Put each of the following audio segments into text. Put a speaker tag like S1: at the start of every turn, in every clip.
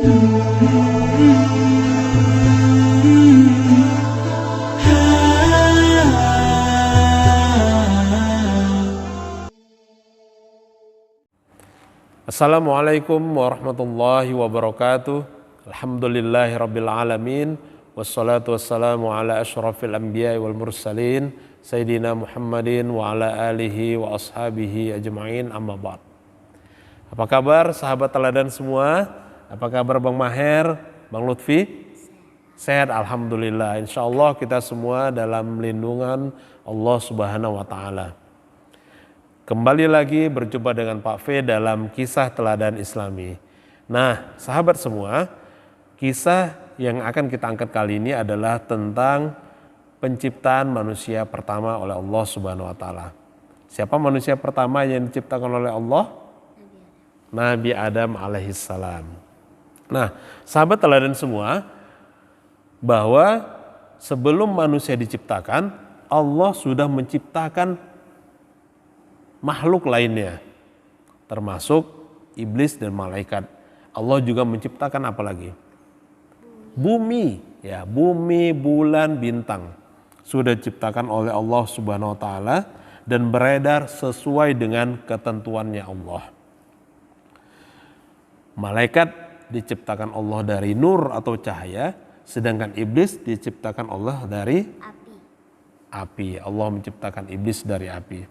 S1: Assalamualaikum warahmatullahi wabarakatuh. Alhamdulillahi rabbil alamin. Wassalatu wassalamu ala ashrafil anbiya wal mursalin Sayyidina Muhammadin wa ala alihi wa ashabihi ajma'in, amma ba'd. Apa kabar sahabat teladan semua? Apa kabar Bang Maher, Bang Lutfi? Sehat alhamdulillah. Insyaallah kita semua dalam lindungan Allah Subhanahu wa taala. Kembali lagi berjumpa dengan Pak V dalam kisah teladan Islami. Nah, sahabat semua, kisah yang akan kita angkat kali ini adalah tentang penciptaan manusia pertama oleh Allah Subhanahu wa taala. Siapa manusia pertama yang diciptakan oleh Allah? Nabi Adam alaihissalam. Nah, sahabat teladan semua, bahwa sebelum manusia diciptakan, Allah sudah menciptakan makhluk lainnya, termasuk iblis dan malaikat. Allah juga menciptakan apa lagi? Bumi, ya, bumi, bulan, bintang sudah diciptakan oleh Allah Subhanahu wa taala dan beredar sesuai dengan ketentuannya Allah. Malaikat diciptakan Allah dari nur atau cahaya, sedangkan iblis diciptakan Allah dari api. Allah menciptakan iblis dari api.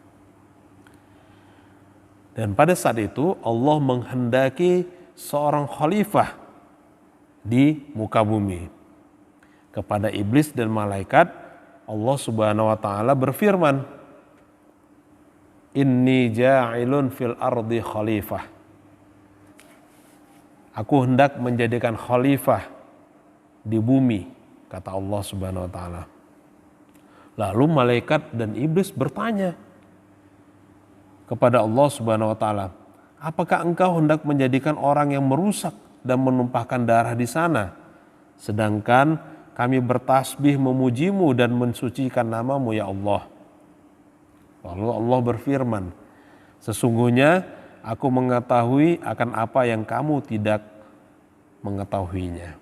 S1: Dan pada saat itu Allah menghendaki seorang khalifah di muka bumi. Kepada iblis dan malaikat, Allah Subhanahu wa taala berfirman, "Inni ja'ilun fil ardi khalifah." Aku hendak menjadikan khalifah di bumi, kata Allah Subhanahu wa taala. Lalu malaikat dan iblis bertanya kepada Allah Subhanahu wa taala, "Apakah engkau hendak menjadikan orang yang merusak dan menumpahkan darah di sana? Sedangkan kami bertasbih memujimu dan mensucikan namamu ya Allah." Lalu Allah berfirman, "Sesungguhnya aku mengetahui akan apa yang kamu tidak mengetahuinya."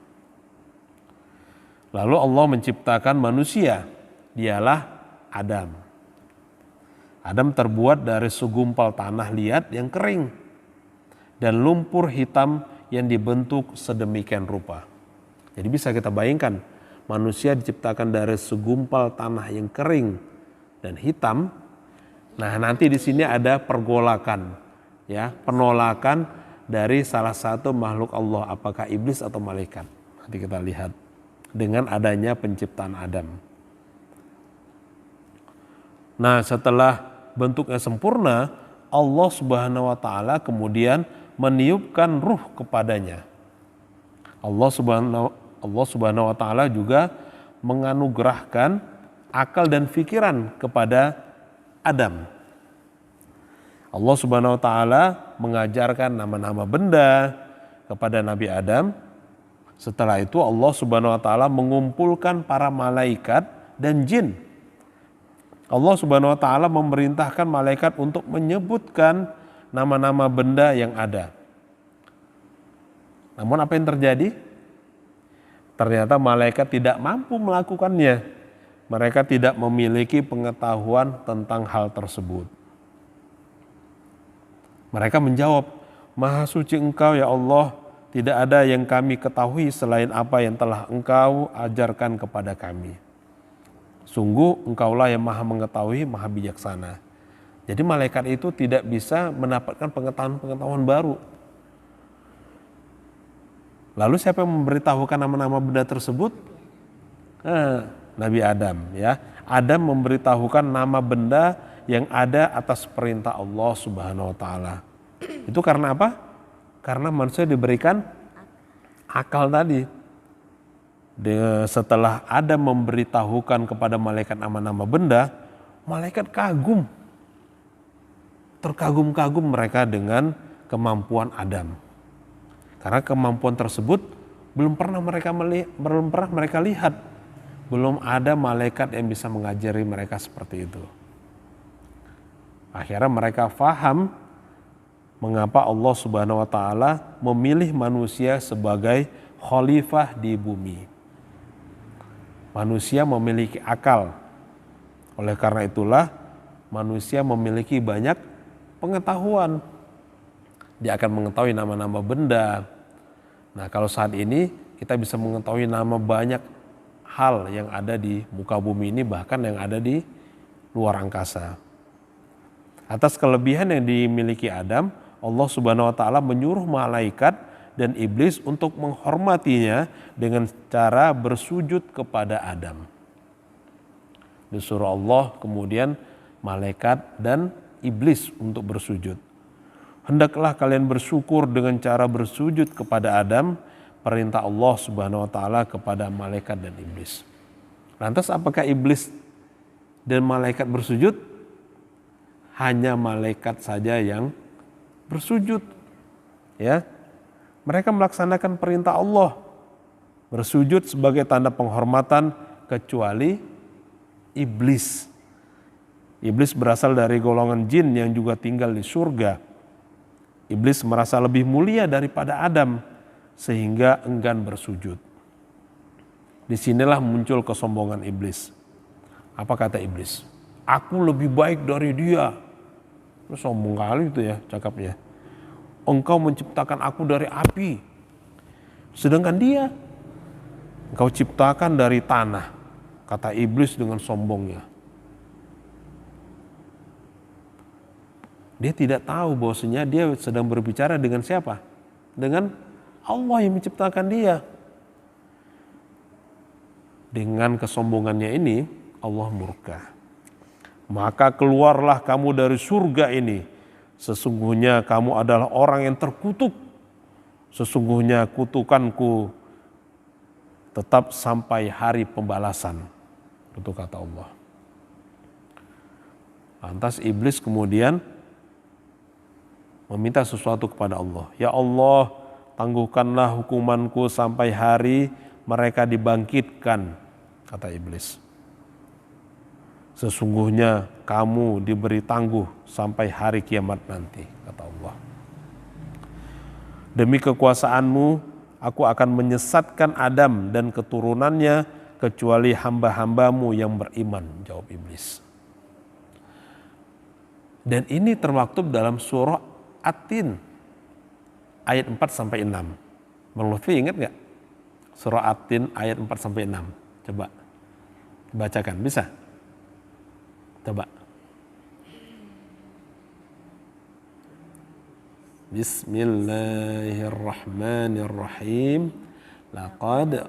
S1: Lalu Allah menciptakan manusia, dialah Adam. Adam terbuat dari segumpal tanah liat yang kering dan lumpur hitam yang dibentuk sedemikian rupa. Jadi bisa kita bayangkan, manusia diciptakan dari segumpal tanah yang kering dan hitam. Nah, nanti di sini ada pergolakan, ya, penolakan dari salah satu makhluk Allah, apakah iblis atau malaikat. Nanti kita lihat dengan adanya penciptaan Adam. Nah, setelah bentuknya sempurna, Allah Subhanahu wa taala kemudian meniupkan ruh kepadanya. Allah Subhanahu wa taala juga menganugerahkan akal dan pikiran kepada Adam. Allah Subhanahu wa taala mengajarkan nama-nama benda kepada Nabi Adam. Setelah itu Allah Subhanahu wa taala mengumpulkan para malaikat dan jin. Allah Subhanahu wa taala memerintahkan malaikat untuk menyebutkan nama-nama benda yang ada. Namun apa yang terjadi? Ternyata malaikat tidak mampu melakukannya. Mereka tidak memiliki pengetahuan tentang hal tersebut. Mereka menjawab, "Maha suci Engkau ya Allah, tidak ada yang kami ketahui selain apa yang telah Engkau ajarkan kepada kami. Sungguh Engkaulah yang maha mengetahui, maha bijaksana." Jadi malaikat itu tidak bisa mendapatkan pengetahuan baru. Lalu siapa yang memberitahukan nama-nama benda tersebut? Nabi Adam, ya. Adam memberitahukan nama benda yang ada atas perintah Allah Subhanahu wa taala. Itu karena apa? Karena manusia diberikan akal tadi. Setelah Adam memberitahukan kepada malaikat nama-nama benda, malaikat kagum. Terkagum-kagum mereka dengan kemampuan Adam. Karena kemampuan tersebut belum pernah mereka lihat. Belum ada malaikat yang bisa mengajari mereka seperti itu. Akhirnya mereka faham mengapa Allah Subhanahu wa taala memilih manusia sebagai khalifah di bumi. Manusia memiliki akal. Oleh karena itulah manusia memiliki banyak pengetahuan. Dia akan mengetahui nama-nama benda. Nah, kalau saat ini kita bisa mengetahui nama banyak hal yang ada di muka bumi ini, bahkan yang ada di luar angkasa. Atas kelebihan yang dimiliki Adam, Allah Subhanahu wa taala menyuruh malaikat dan iblis untuk menghormatinya dengan cara bersujud kepada Adam. Disuruh Allah kemudian malaikat dan iblis untuk bersujud. Hendaklah kalian bersyukur dengan cara bersujud kepada Adam, perintah Allah Subhanahu wa taala kepada malaikat dan iblis. Lantas apakah iblis dan malaikat bersujud? Hanya malaikat saja yang bersujud. Ya. Mereka melaksanakan perintah Allah. Bersujud sebagai tanda penghormatan kecuali iblis. Iblis berasal dari golongan jin yang juga tinggal di surga. Iblis merasa lebih mulia daripada Adam sehingga enggan bersujud. Disinilah muncul kesombongan iblis. Apa kata iblis? Aku lebih baik dari dia. Sombong kali itu ya cakapnya. Engkau menciptakan aku dari api. Sedangkan dia engkau ciptakan dari tanah. Kata iblis dengan sombongnya. Dia tidak tahu bahwasanya dia sedang berbicara dengan siapa? Dengan Allah yang menciptakan dia. Dengan kesombongannya ini Allah murka. Maka keluarlah kamu dari surga ini. Sesungguhnya kamu adalah orang yang terkutuk. Sesungguhnya kutukanku tetap sampai hari pembalasan. Itu kata Allah. Lantas iblis kemudian meminta sesuatu kepada Allah. Ya Allah, tangguhkanlah hukumanku sampai hari mereka dibangkitkan, kata iblis. Sesungguhnya kamu diberi tangguh sampai hari kiamat nanti, kata Allah. Demi kekuasaanmu, aku akan menyesatkan Adam dan keturunannya kecuali hamba-hambamu yang beriman, jawab iblis. Dan ini termaktub dalam surah At-Tin ayat 4-6. Bang Lutfi ingat gak? Surah At-Tin ayat 4-6. Coba bacakan, bisa? Coba. Bismillahirrahmanirrahim. Laqad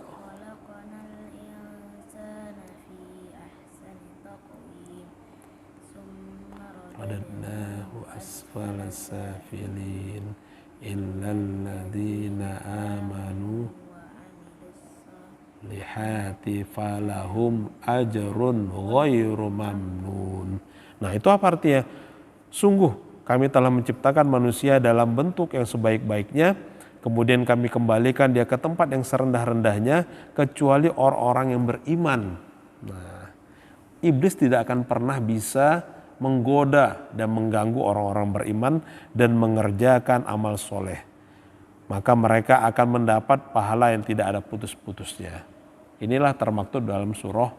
S1: radadnahu asfala safilin illal ladzina amanu lihati falahum ajrun ghairu mamnun. Nah, itu apa artinya? Sungguh kami telah menciptakan manusia dalam bentuk yang sebaik-baiknya, kemudian kami kembalikan dia ke tempat yang serendah-rendahnya kecuali orang-orang yang beriman. Nah, iblis tidak akan pernah bisa menggoda dan mengganggu orang-orang beriman dan mengerjakan amal soleh. Maka mereka akan mendapat pahala yang tidak ada putus-putusnya. Inilah termaktub dalam surah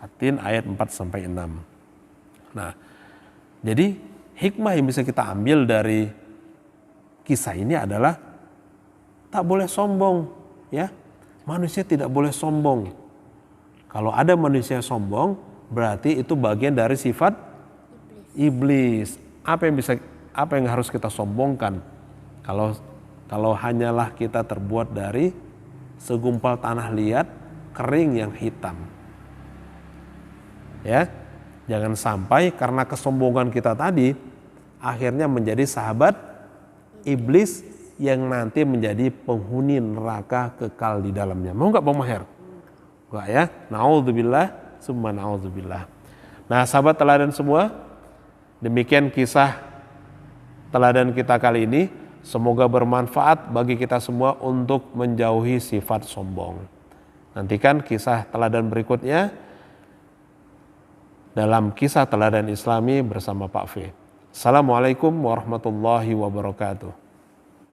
S1: At-Tin ayat 4-6. Nah, jadi hikmah yang bisa kita ambil dari kisah ini adalah tak boleh sombong, ya. Manusia tidak boleh sombong. Kalau ada manusia sombong, berarti itu bagian dari sifat iblis. Apa yang harus kita sombongkan? Kalau hanyalah kita terbuat dari segumpal tanah liat kering yang hitam. Ya, jangan sampai karena kesombongan kita tadi akhirnya menjadi sahabat iblis yang nanti menjadi penghuni neraka kekal di dalamnya. Mau nggak Bang Maher? Enggak ya? Na'udzubillah, summa na'udzubillah. Nah, sahabat teladan semua, demikian kisah teladan kita kali ini. Semoga bermanfaat bagi kita semua untuk menjauhi sifat sombong. Nantikan kisah teladan berikutnya dalam kisah teladan Islami bersama Pak V. Assalamualaikum warahmatullahi wabarakatuh.